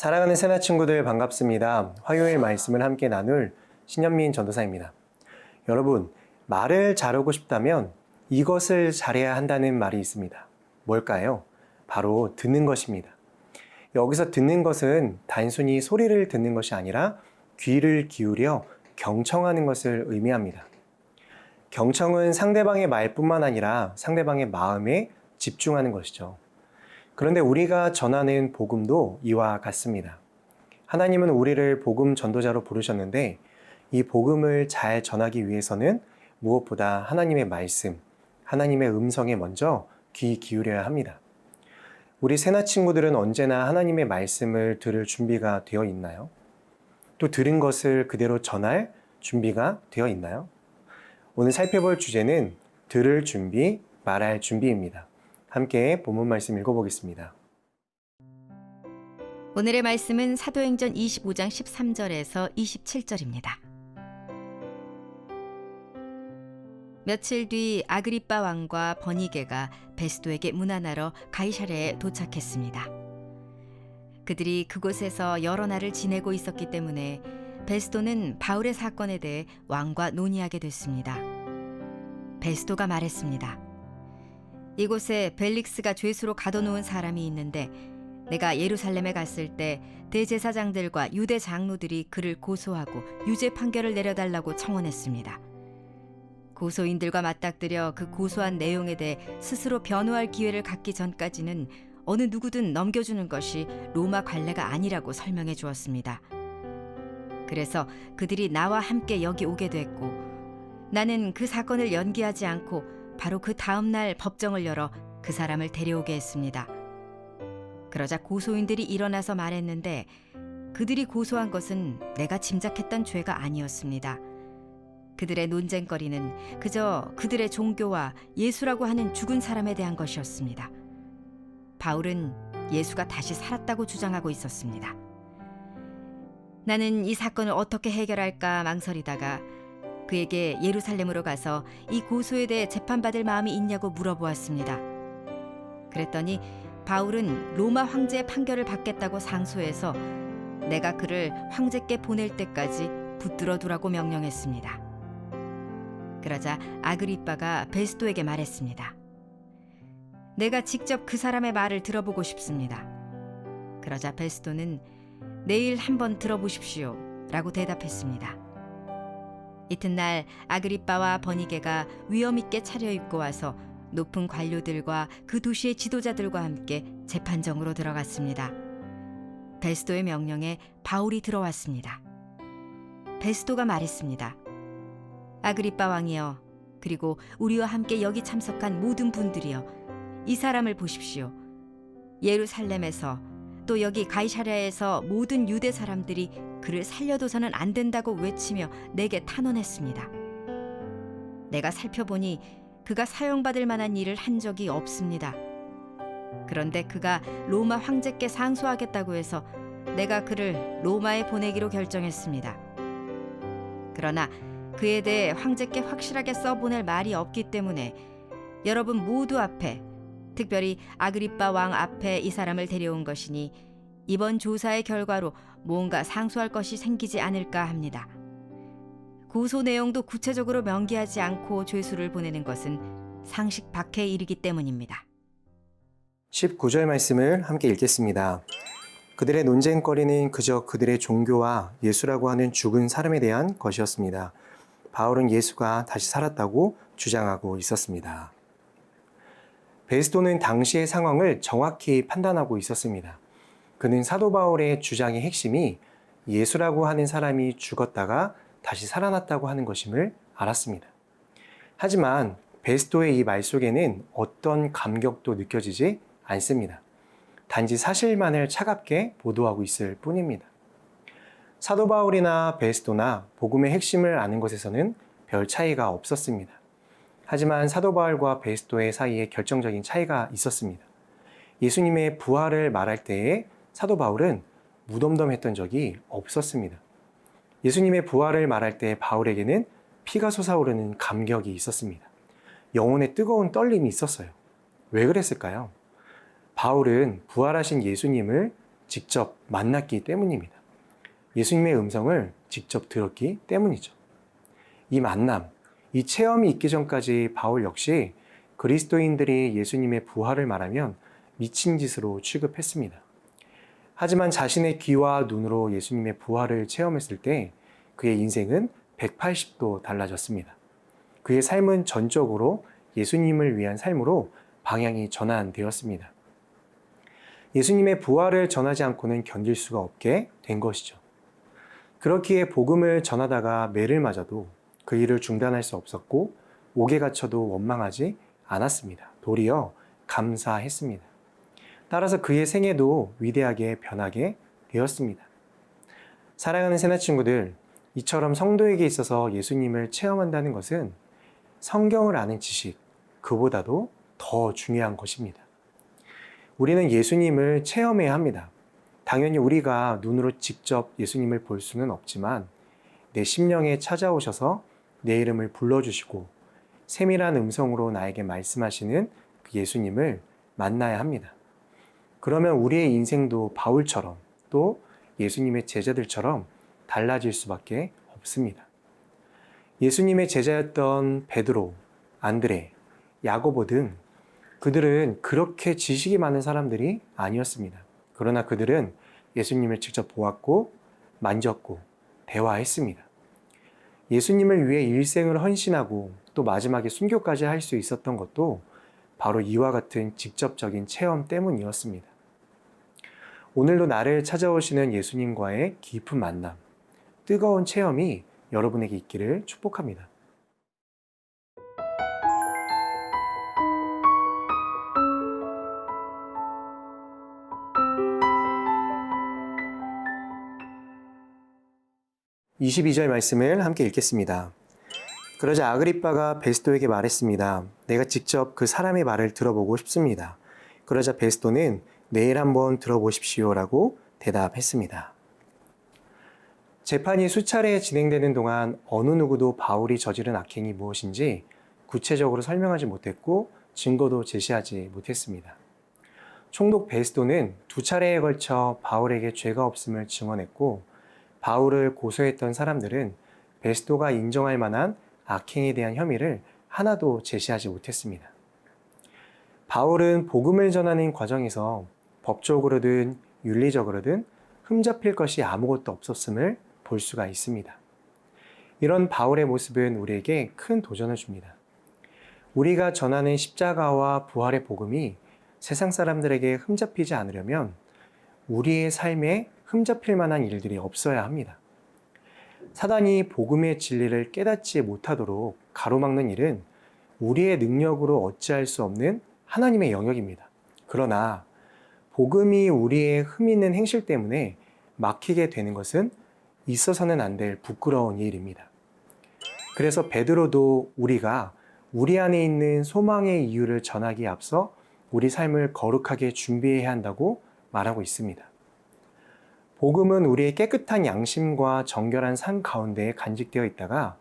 사랑하는 세나 친구들 반갑습니다. 화요일 말씀을 함께 나눌 신현민 전도사입니다. 여러분, 말을 잘하고 싶다면 이것을 잘해야 한다는 말이 있습니다. 뭘까요? 바로 듣는 것입니다. 여기서 듣는 것은 단순히 소리를 듣는 것이 아니라 귀를 기울여 경청하는 것을 의미합니다. 경청은 상대방의 말뿐만 아니라 상대방의 마음에 집중하는 것이죠. 그런데 우리가 전하는 복음도 이와 같습니다. 하나님은 우리를 복음 전도자로 부르셨는데 이 복음을 잘 전하기 위해서는 무엇보다 하나님의 말씀, 하나님의 음성에 먼저 귀 기울여야 합니다. 우리 세나 친구들은 언제나 하나님의 말씀을 들을 준비가 되어 있나요? 또 들은 것을 그대로 전할 준비가 되어 있나요? 오늘 살펴볼 주제는 들을 준비, 말할 준비입니다. 함께 본문 말씀 읽어보겠습니다. 오늘의 말씀은 사도행전 25장 13절에서 27절입니다. 며칠 뒤 아그리빠 왕과 버니게가 베스도에게 문안하러 가이사랴에 도착했습니다. 그들이 그곳에서 여러 날을 지내고 있었기 때문에 베스도는 바울의 사건에 대해 왕과 논의하게 됐습니다. 베스도가 말했습니다. 이곳에 벨릭스가 죄수로 가둬놓은 사람이 있는데 내가 예루살렘에 갔을 때 대제사장들과 유대 장로들이 그를 고소하고 유죄 판결을 내려달라고 청원했습니다. 고소인들과 맞닥뜨려 그 고소한 내용에 대해 스스로 변호할 기회를 갖기 전까지는 어느 누구든 넘겨주는 것이 로마 관례가 아니라고 설명해 주었습니다. 그래서 그들이 나와 함께 여기 오게 됐고 나는 그 사건을 연기하지 않고 바로 그 다음 날 법정을 열어 그 사람을 데려오게 했습니다. 그러자 고소인들이 일어나서 말했는데 그들이 고소한 것은 내가 짐작했던 죄가 아니었습니다. 그들의 논쟁거리는 그저 그들의 종교와 예수라고 하는 죽은 사람에 대한 것이었습니다. 바울은 예수가 다시 살았다고 주장하고 있었습니다. 나는 이 사건을 어떻게 해결할까 망설이다가 그에게 예루살렘으로 가서 이 고소에 대해 재판받을 마음이 있냐고 물어보았습니다. 그랬더니 바울은 로마 황제의 판결을 받겠다고 상소해서 내가 그를 황제께 보낼 때까지 붙들어 두라고 명령했습니다. 그러자 아그리빠가 베스도에게 말했습니다. 내가 직접 그 사람의 말을 들어보고 싶습니다. 그러자 베스도는 내일 한번 들어보십시오 라고 대답했습니다. 이튿날 아그리빠와 버니게가 위엄 있게 차려입고 와서 높은 관료들과 그 도시의 지도자들과 함께 재판정으로 들어갔습니다. 베스도의 명령에 바울이 들어왔습니다. 베스도가 말했습니다. 아그리빠 왕이여, 그리고 우리와 함께 여기 참석한 모든 분들이여, 이 사람을 보십시오. 예루살렘에서 또 여기 가이사랴에서 모든 유대 사람들이 그를 살려둬서는 안 된다고 외치며 내게 탄원했습니다. 내가 살펴보니 그가 사형받을 만한 일을 한 적이 없습니다. 그런데 그가 로마 황제께 상소하겠다고 해서 내가 그를 로마에 보내기로 결정했습니다. 그러나 그에 대해 황제께 확실하게 써보낼 말이 없기 때문에 여러분 모두 앞에, 특별히 아그리빠 왕 앞에 이 사람을 데려온 것이니 이번 조사의 결과로 뭔가 상소할 것이 생기지 않을까 합니다. 고소 내용도 구체적으로 명기하지 않고 죄수를 보내는 것은 상식 밖에 일이기 때문입니다. 19절 말씀을 함께 읽겠습니다. 그들의 논쟁거리는 그저 그들의 종교와 예수라고 하는 죽은 사람에 대한 것이었습니다. 바울은 예수가 다시 살았다고 주장하고 있었습니다. 베스도는 당시의 상황을 정확히 판단하고 있었습니다. 그는 사도 바울의 주장의 핵심이 예수라고 하는 사람이 죽었다가 다시 살아났다고 하는 것임을 알았습니다. 하지만 베스도의 이 말 속에는 어떤 감격도 느껴지지 않습니다. 단지 사실만을 차갑게 보도하고 있을 뿐입니다. 사도 바울이나 베스도나 복음의 핵심을 아는 것에서는 별 차이가 없었습니다. 하지만 사도 바울과 베스도의 사이에 결정적인 차이가 있었습니다. 예수님의 부활을 말할 때에 사도 바울은 무덤덤했던 적이 없었습니다. 예수님의 부활을 말할 때 바울에게는 피가 솟아오르는 감격이 있었습니다. 영혼에 뜨거운 떨림이 있었어요. 왜 그랬을까요? 바울은 부활하신 예수님을 직접 만났기 때문입니다. 예수님의 음성을 직접 들었기 때문이죠. 이 만남, 이 체험이 있기 전까지 바울 역시 그리스도인들이 예수님의 부활을 말하면 미친 짓으로 취급했습니다. 하지만 자신의 귀와 눈으로 예수님의 부활을 체험했을 때 그의 인생은 180도 달라졌습니다. 그의 삶은 전적으로 예수님을 위한 삶으로 방향이 전환되었습니다. 예수님의 부활을 전하지 않고는 견딜 수가 없게 된 것이죠. 그렇기에 복음을 전하다가 매를 맞아도 그 일을 중단할 수 없었고 옥에 갇혀도 원망하지 않았습니다. 도리어 감사했습니다. 따라서 그의 생애도 위대하게 변하게 되었습니다. 사랑하는 새나 친구들, 이처럼 성도에게 있어서 예수님을 체험한다는 것은 성경을 아는 지식, 그보다도 더 중요한 것입니다. 우리는 예수님을 체험해야 합니다. 당연히 우리가 눈으로 직접 예수님을 볼 수는 없지만 내 심령에 찾아오셔서 내 이름을 불러주시고 세밀한 음성으로 나에게 말씀하시는 그 예수님을 만나야 합니다. 그러면 우리의 인생도 바울처럼 또 예수님의 제자들처럼 달라질 수밖에 없습니다. 예수님의 제자였던 베드로, 안드레, 야고보 등 그들은 그렇게 지식이 많은 사람들이 아니었습니다. 그러나 그들은 예수님을 직접 보았고 만졌고 대화했습니다. 예수님을 위해 일생을 헌신하고 또 마지막에 순교까지 할 수 있었던 것도 바로 이와 같은 직접적인 체험 때문이었습니다. 오늘도 나를 찾아오시는 예수님과의 깊은 만남, 뜨거운 체험이 여러분에게 있기를 축복합니다. (22절) 말씀을 함께 읽겠습니다. 그러자 아그리빠가 베스도에게 말했습니다. 내가 직접 그 사람의 말을 들어보고 싶습니다. 그러자 베스도는 내일 한번 들어보십시오라고 대답했습니다. 재판이 수차례 진행되는 동안 어느 누구도 바울이 저지른 악행이 무엇인지 구체적으로 설명하지 못했고 증거도 제시하지 못했습니다. 총독 베스도는 2차례에 걸쳐 바울에게 죄가 없음을 증언했고 바울을 고소했던 사람들은 베스도가 인정할 만한 악행에 대한 혐의를 하나도 제시하지 못했습니다. 바울은 복음을 전하는 과정에서 법적으로든 윤리적으로든 흠잡힐 것이 아무것도 없었음을 볼 수가 있습니다. 이런 바울의 모습은 우리에게 큰 도전을 줍니다. 우리가 전하는 십자가와 부활의 복음이 세상 사람들에게 흠잡히지 않으려면 우리의 삶에 흠잡힐 만한 일들이 없어야 합니다. 사단이 복음의 진리를 깨닫지 못하도록 가로막는 일은 우리의 능력으로 어찌할 수 없는 하나님의 영역입니다. 그러나 복음이 우리의 흠 있는 행실 때문에 막히게 되는 것은 있어서는 안 될 부끄러운 일입니다. 그래서 베드로도 우리가 우리 안에 있는 소망의 이유를 전하기에 앞서 우리 삶을 거룩하게 준비해야 한다고 말하고 있습니다. 복음은 우리의 깨끗한 양심과 정결한 삶 가운데에 간직되어 있다가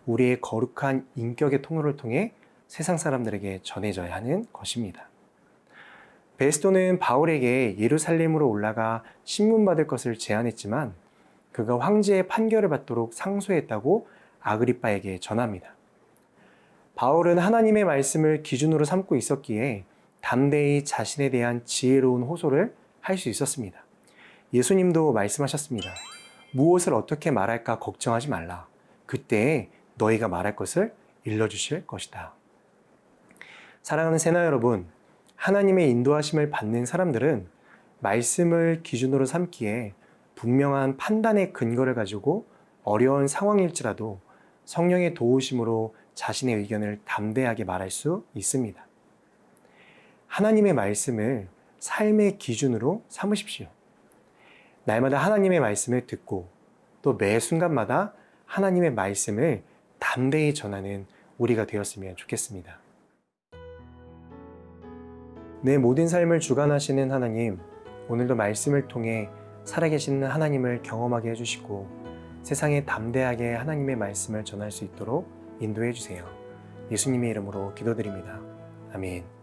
우리의 거룩한 인격의 통로를 통해 세상 사람들에게 전해져야 하는 것입니다. 베스도는 바울에게 예루살렘으로 올라가 신문받을 것을 제안했지만 그가 황제의 판결을 받도록 상소했다고 아그리빠에게 전합니다. 바울은 하나님의 말씀을 기준으로 삼고 있었기에 담대히 자신에 대한 지혜로운 호소를 할 수 있었습니다. 예수님도 말씀하셨습니다. 무엇을 어떻게 말할까 걱정하지 말라. 그때 너희가 말할 것을 일러주실 것이다. 사랑하는 새나 여러분, 하나님의 인도하심을 받는 사람들은 말씀을 기준으로 삼기에 분명한 판단의 근거를 가지고 어려운 상황일지라도 성령의 도우심으로 자신의 의견을 담대하게 말할 수 있습니다. 하나님의 말씀을 삶의 기준으로 삼으십시오. 날마다 하나님의 말씀을 듣고 또 매 순간마다 하나님의 말씀을 담대히 전하는 우리가 되었으면 좋겠습니다. 내 모든 삶을 주관하시는 하나님, 오늘도 말씀을 통해 살아계시는 하나님을 경험하게 해주시고 세상에 담대하게 하나님의 말씀을 전할 수 있도록 인도해 주세요. 예수님의 이름으로 기도드립니다. 아멘.